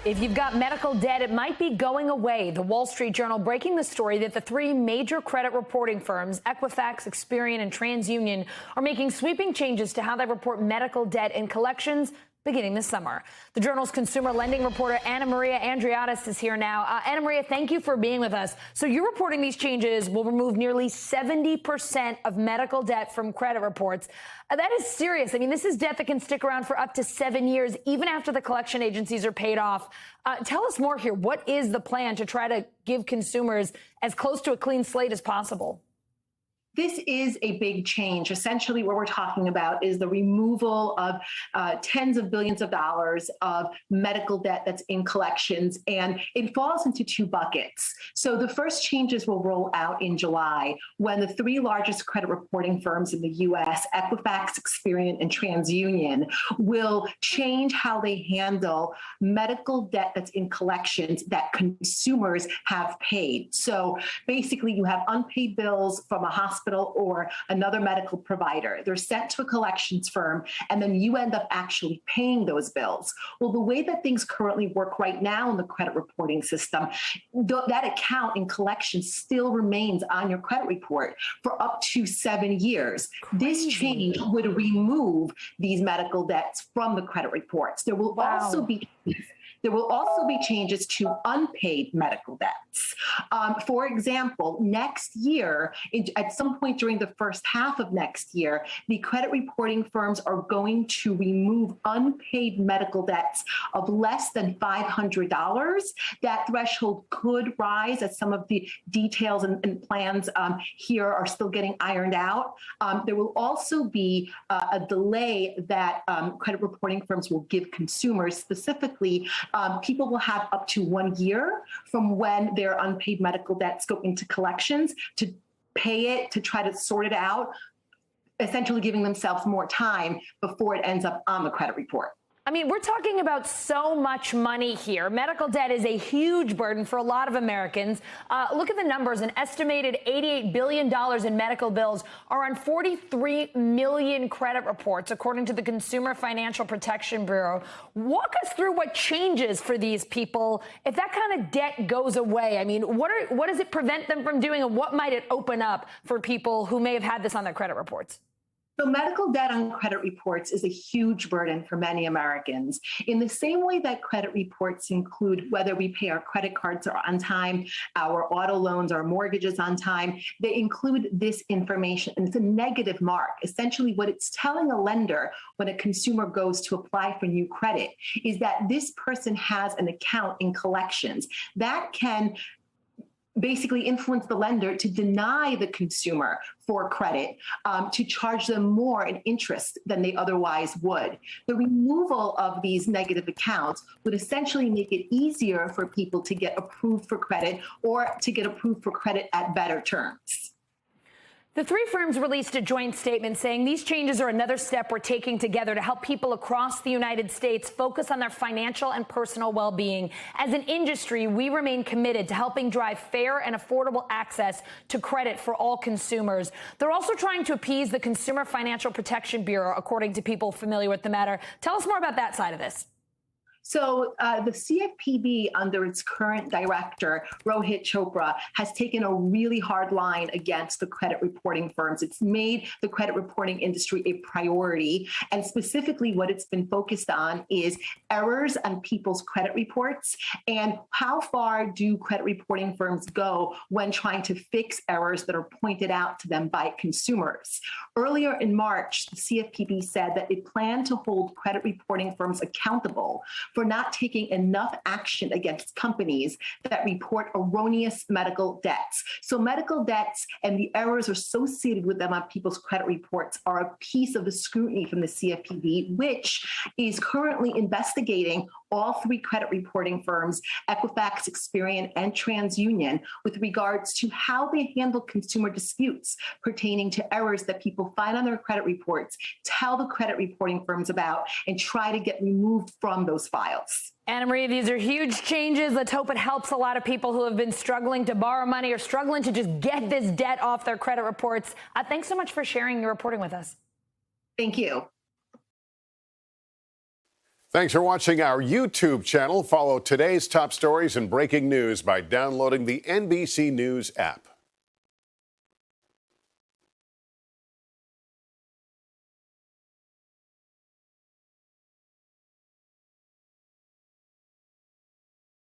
If you've got medical debt, it might be going away. The Wall Street Journal breaking the story that the three major credit reporting firms, Equifax, Experian, and TransUnion, are making sweeping changes to how they report medical debt and collections beginning this summer. The Journal's consumer lending reporter, Anna Maria Andriatis, is here now. Anna Maria, thank you for being with us. So you're reporting these changes will remove nearly 70% of medical debt from credit reports. That is serious. I mean, this is debt that can stick around for up to 7 years, even after the collection agencies are paid off. Tell us more here. What is the plan to try to give consumers as close to a clean slate as possible? This is a big change. Essentially, what we're talking about is the removal of tens of billions of dollars of medical debt that's in collections, and it falls into two buckets. So the first changes will roll out in July when the three largest credit reporting firms in the U.S., Equifax, Experian, and TransUnion, will change how they handle medical debt that's in collections that consumers have paid. So basically, you have unpaid bills from a hospital or another medical provider. They're sent to a collections firm, and then you end up actually paying those bills. Well, the way that things currently work right now in the credit reporting system, that account in collections still remains on your credit report for up to 7 years. Crazy. This change would remove these medical debts from the credit reports. There will also be changes to unpaid medical debts. For example, next year, at some point during the first half of next year, the credit reporting firms are going to remove unpaid medical debts of less than $500. That threshold could rise as some of the details and plans here are still getting ironed out. There will also be a delay that credit reporting firms will give consumers. Specifically, people will have up to 1 year from when their unpaid medical debts go into collections to pay it, to try to sort it out, essentially giving themselves more time before it ends up on the credit report. I mean, we're talking about so much money here. Medical debt is a huge burden for a lot of Americans. Look at the numbers. An estimated $88 billion in medical bills are on 43 million credit reports, according to the Consumer Financial Protection Bureau. Walk us through what changes for these people if that kind of debt goes away. I mean, what does it prevent them from doing, and what might it open up for people who may have had this on their credit reports? So medical debt on credit reports is a huge burden for many Americans. In the same way that credit reports include whether we pay our credit cards on time, our auto loans, our mortgages on time, they include this information, and it's a negative mark. Essentially, what it's telling a lender when a consumer goes to apply for new credit is that this person has an account in collections. That can basically influence the lender to deny the consumer for credit, to charge them more in interest than they otherwise would. The removal of these negative accounts would essentially make it easier for people to get approved for credit or to get approved for credit at better terms. The three firms released a joint statement saying these changes are another step we're taking together to help people across the United States focus on their financial and personal well-being. As an industry, we remain committed to helping drive fair and affordable access to credit for all consumers. They're also trying to appease the Consumer Financial Protection Bureau, according to people familiar with the matter. Tell us more about that side of this. So the CFPB, under its current director, Rohit Chopra, has taken a really hard line against the credit reporting firms. It's made the credit reporting industry a priority. And specifically, what it's been focused on is errors on people's credit reports and how far do credit reporting firms go when trying to fix errors that are pointed out to them by consumers. Earlier in March, the CFPB said that it planned to hold credit reporting firms accountable for not taking enough action against companies that report erroneous medical debts. So medical debts and the errors associated with them on people's credit reports are a piece of the scrutiny from the CFPB, which is currently investigating all three credit reporting firms, Equifax, Experian, and TransUnion, with regards to how they handle consumer disputes pertaining to errors that people find on their credit reports, tell the credit reporting firms about, and try to get removed from those files. Anna Maria, these are huge changes. Let's hope it helps a lot of people who have been struggling to borrow money or struggling to just get this debt off their credit reports. Thanks so much for sharing your reporting with us. Thank you. Thanks for watching our YouTube channel. Follow today's top stories and breaking news by downloading the NBC News app.